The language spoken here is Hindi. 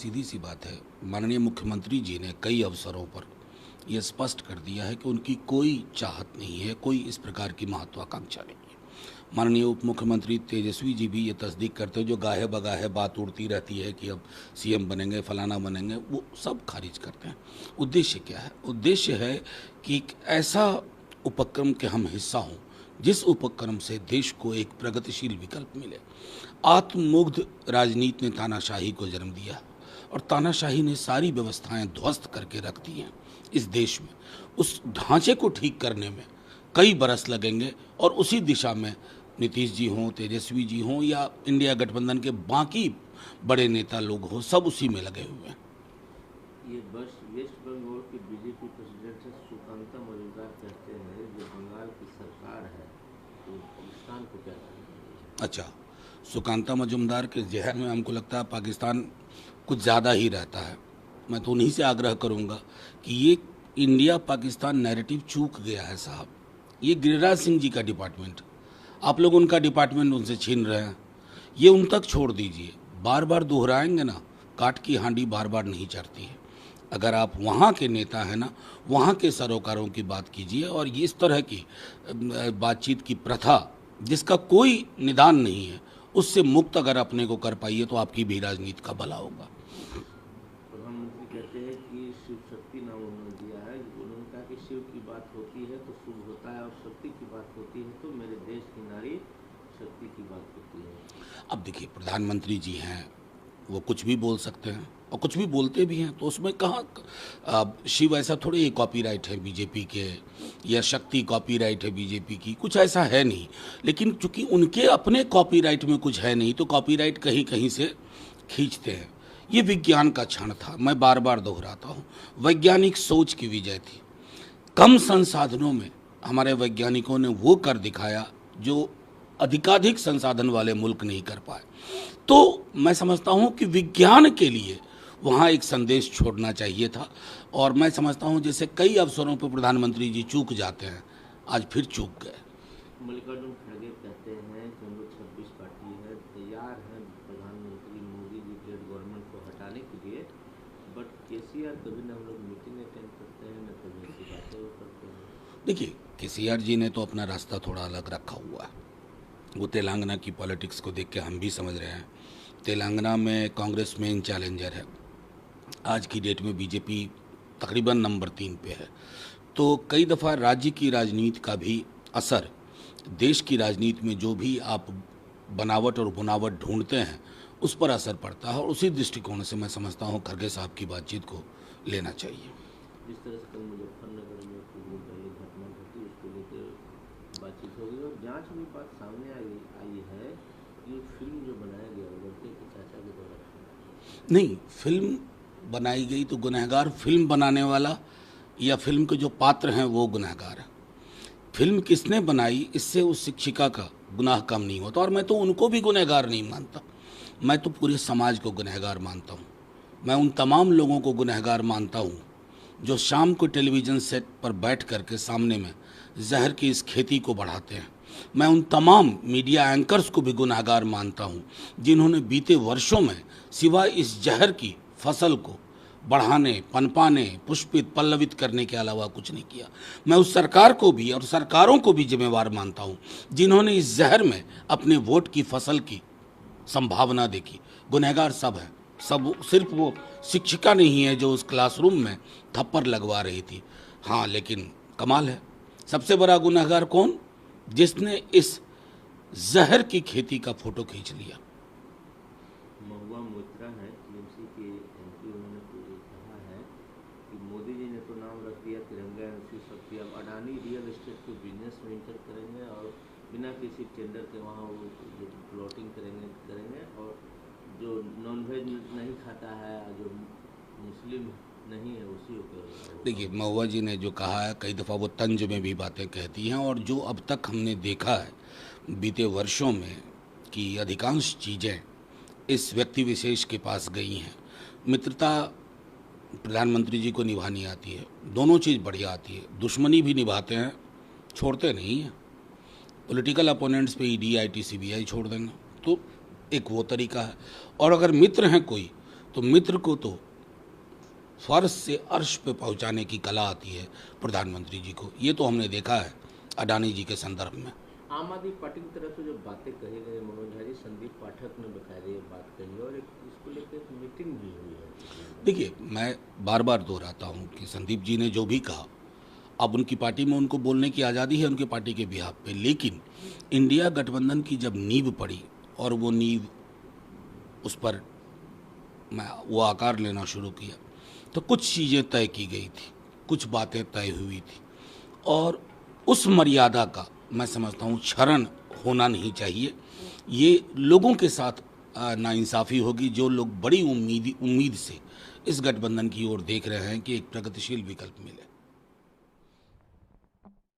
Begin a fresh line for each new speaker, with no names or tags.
सीधी सी बात है, माननीय मुख्यमंत्री जी ने कई अवसरों पर यह स्पष्ट कर दिया है कि उनकी कोई चाहत नहीं है, कोई इस प्रकार की महत्वाकांक्षा नहीं है। माननीय उप मुख्यमंत्री तेजस्वी जी भी ये तस्दीक करते हैं, जो गाहे बगाहे बात उड़ती रहती है कि अब सीएम बनेंगे, फलाना बनेंगे, वो सब खारिज करते हैं। उद्देश्य क्या है? उद्देश्य है कि एक ऐसा उपक्रम के हम हिस्सा हों जिस उपक्रम से देश को एक प्रगतिशील विकल्प मिले। आत्ममुग्ध राजनीति ने तानाशाही को जन्म दिया और तानाशाही ने सारी व्यवस्थाएं ध्वस्त करके रख दी हैं इस देश में। उस ढांचे को ठीक करने में कई बरस लगेंगे और उसी दिशा में नीतीश जी हों, तेजस्वी जी हों या इंडिया गठबंधन के बाकी बड़े नेता लोग हों, सब उसी में लगे हुए हैं।
ये बस वेस्ट बंगाल की बीजेपी प्रेसिडेंट है सुकांता मजूमदार कहते हैं जो बंगाल की सरकार है तो पाकिस्तान को क्या करेंगे?
अच्छा, सुकांता मजूमदार के जहन में हमको लगता है पाकिस्तान कुछ ज़्यादा ही रहता है। मैं तो उन्हीं से आग्रह करूंगा कि ये इंडिया पाकिस्तान नैरेटिव चूक गया है साहब। ये गिरिराज सिंह जी का डिपार्टमेंट, आप लोग उनका डिपार्टमेंट उनसे छीन रहे हैं। ये उन तक छोड़ दीजिए। बार बार दोहराएंगे ना, काट की हांडी बार बार नहीं चढ़ती है। अगर आप वहाँ के नेता हैं ना, वहाँ के सरोकारों की बात कीजिए और ये इस तरह की बातचीत की प्रथा जिसका कोई निदान नहीं है, उससे मुक्त अगर अपने को कर पाइए तो आपकी भी राजनीति का भला होगा।
प्रधानमंत्री कहते हैं कि शिव शक्ति नाम उन्होंने दिया है। उन्होंने कहा कि शिव की बात होती है तो शुभ होता है और शक्ति की बात होती है तो मेरे देश की नारी शक्ति की बात होती है।
अब देखिए, प्रधानमंत्री जी हैं, वो कुछ भी बोल सकते हैं और कुछ भी बोलते भी हैं, तो उसमें कहाँ शिव ऐसा थोड़ी ही कॉपीराइट है बीजेपी के या शक्ति कॉपीराइट है बीजेपी की, कुछ ऐसा है नहीं। लेकिन चूंकि उनके अपने कॉपीराइट में कुछ है नहीं तो कॉपीराइट कहीं कहीं से खींचते हैं। ये विज्ञान का क्षण था, मैं बार बार दोहराता हूँ, वैज्ञानिक सोच की विजय थी। कम संसाधनों में हमारे वैज्ञानिकों ने वो कर दिखाया जो अधिकाधिक संसाधन वाले मुल्क नहीं कर पाए। तो मैं समझता हूं कि विज्ञान के लिए वहां एक संदेश छोड़ना चाहिए था और मैं समझता हूं जैसे कई अवसरों पर प्रधानमंत्री जी चूक जाते हैं, आज फिर चूक गए।
मल्लिकार्जुन खड़गे कहते हैं कि हम लोग 26 पार्टी है, तैयार हैं प्रधानमंत्री मोदी जी के गवर्नमेंट को हटाने के लिए, बट केसीआर कभी ना हम लोग मीटिंग अटेंड करते हैं न कभी ऐसी बातें वो करते हैं।
देखिए, केसीआर जी ने तो अपना रास्ता थोड़ा अलग रखा हुआ है। वो तेलंगाना की पॉलिटिक्स को देख के हम भी समझ रहे हैं। तेलंगाना में कांग्रेस मेन चैलेंजर है, आज की डेट में बीजेपी तकरीबन नंबर 3 पे है। तो कई दफ़ा राज्य की राजनीति का भी असर देश की राजनीति में जो भी आप बनावट और बुनावट ढूंढते हैं उस पर असर पड़ता है और उसी दृष्टिकोण से मैं समझता हूँ खड़गे साहब की बातचीत को लेना चाहिए।
जिस तरह से कल मुजफ्फरनगर में ये घटना घटी उसको लेकर बातचीत हो गई और जांच में बात सामने आई है कि फिल्म जो बनाया गया वो लड़के के चाचा के द्वारा
नहीं, फिल्म बनाई गई तो गुनहगार फिल्म बनाने वाला या फिल्म के जो पात्र हैं वो गुनहगार है। फिल्म किसने बनाई इससे उस शिक्षिका का गुनाह कम नहीं होता और मैं तो उनको भी गुनहगार नहीं मानता, मैं तो पूरे समाज को गुनहगार मानता हूँ। मैं उन तमाम लोगों को गुनहगार मानता हूँ जो शाम को टेलीविज़न सेट पर बैठ करके सामने में जहर की इस खेती को बढ़ाते हैं। मैं उन तमाम मीडिया एंकर्स को भी गुनहगार मानता हूं जिन्होंने बीते वर्षों में सिवाय इस जहर की फसल को बढ़ाने, पनपाने, पुष्पित, पल्लवित करने के अलावा कुछ नहीं किया। मैं उस सरकार को भी और सरकारों को भी जिम्मेवार मानता हूं जिन्होंने इस जहर में अपने वोट की फसल की संभावना देखी। गुनहगार सब हैं, सब सिर्फ वो शिक्षिका नहीं है जो उस क्लासरूम में थप्पड़ लगवा रही थी। हाँ, लेकिन कमाल है, सबसे बड़ा गुनहगार कौन? जिसने इस जहर की खेती का फोटो खींच लिया।
महुआ मोइत्रा है टीएमसी के एमपी, उन्होंने कहा है कि मोदी जी ने तो नाम रख दिया तिरंगा एमसी शक्ति, अब अडानी रियल एस्टेट के बिजनेस में इंटर करेंगे और बिना किसी टेंडर के वहाँ वो जो प्लॉटिंग करेंगे और जो नॉनवेज नहीं खाता है, जो मुस्लिम नहीं है उसी को।
देखिए, महुआ जी ने जो कहा है, कई दफ़ा वो तंज में भी बातें कहती हैं और जो अब तक हमने देखा है बीते वर्षों में कि अधिकांश चीज़ें इस व्यक्ति विशेष के पास गई हैं। मित्रता प्रधानमंत्री जी को निभानी आती है, दोनों चीज़ बढ़िया आती है, दुश्मनी भी निभाते हैं, छोड़ते नहीं हैं। पॉलिटिकल अपोनेंट्स पे ईडी, आईटी, सीबीआई छोड़ देंगे, तो एक वो तरीका है। और अगर मित्र हैं कोई तो मित्र को तो फर्श से अर्श पे पहुंचाने की कला आती है प्रधानमंत्री जी को। ये तो हमने देखा है अडानी जी के संदर्भ में।
आम आदमी पार्टी की तरफ से जो बातें कही गई, मनोज झा जी, संदीप पाठक ने बकायदे ये बात कही और इसको लेकर एक मीटिंग भी हुई है।
देखिए, मैं बार बार दोहराता हूँ कि संदीप जी ने जो भी कहा, अब उनकी पार्टी में उनको बोलने की आज़ादी है, उनकी पार्टी के बिहाफ पे, लेकिन इंडिया गठबंधन की जब नींव पड़ी और वो नींव उस पर वो आकार लेना शुरू किया तो कुछ चीज़ें तय की गई थी, कुछ बातें तय हुई थी और उस मर्यादा का मैं समझता हूँ क्षरण होना नहीं चाहिए। ये लोगों के साथ नाइंसाफ़ी होगी जो लोग बड़ी उम्मीद से इस गठबंधन की ओर देख रहे हैं कि एक प्रगतिशील विकल्प मिले।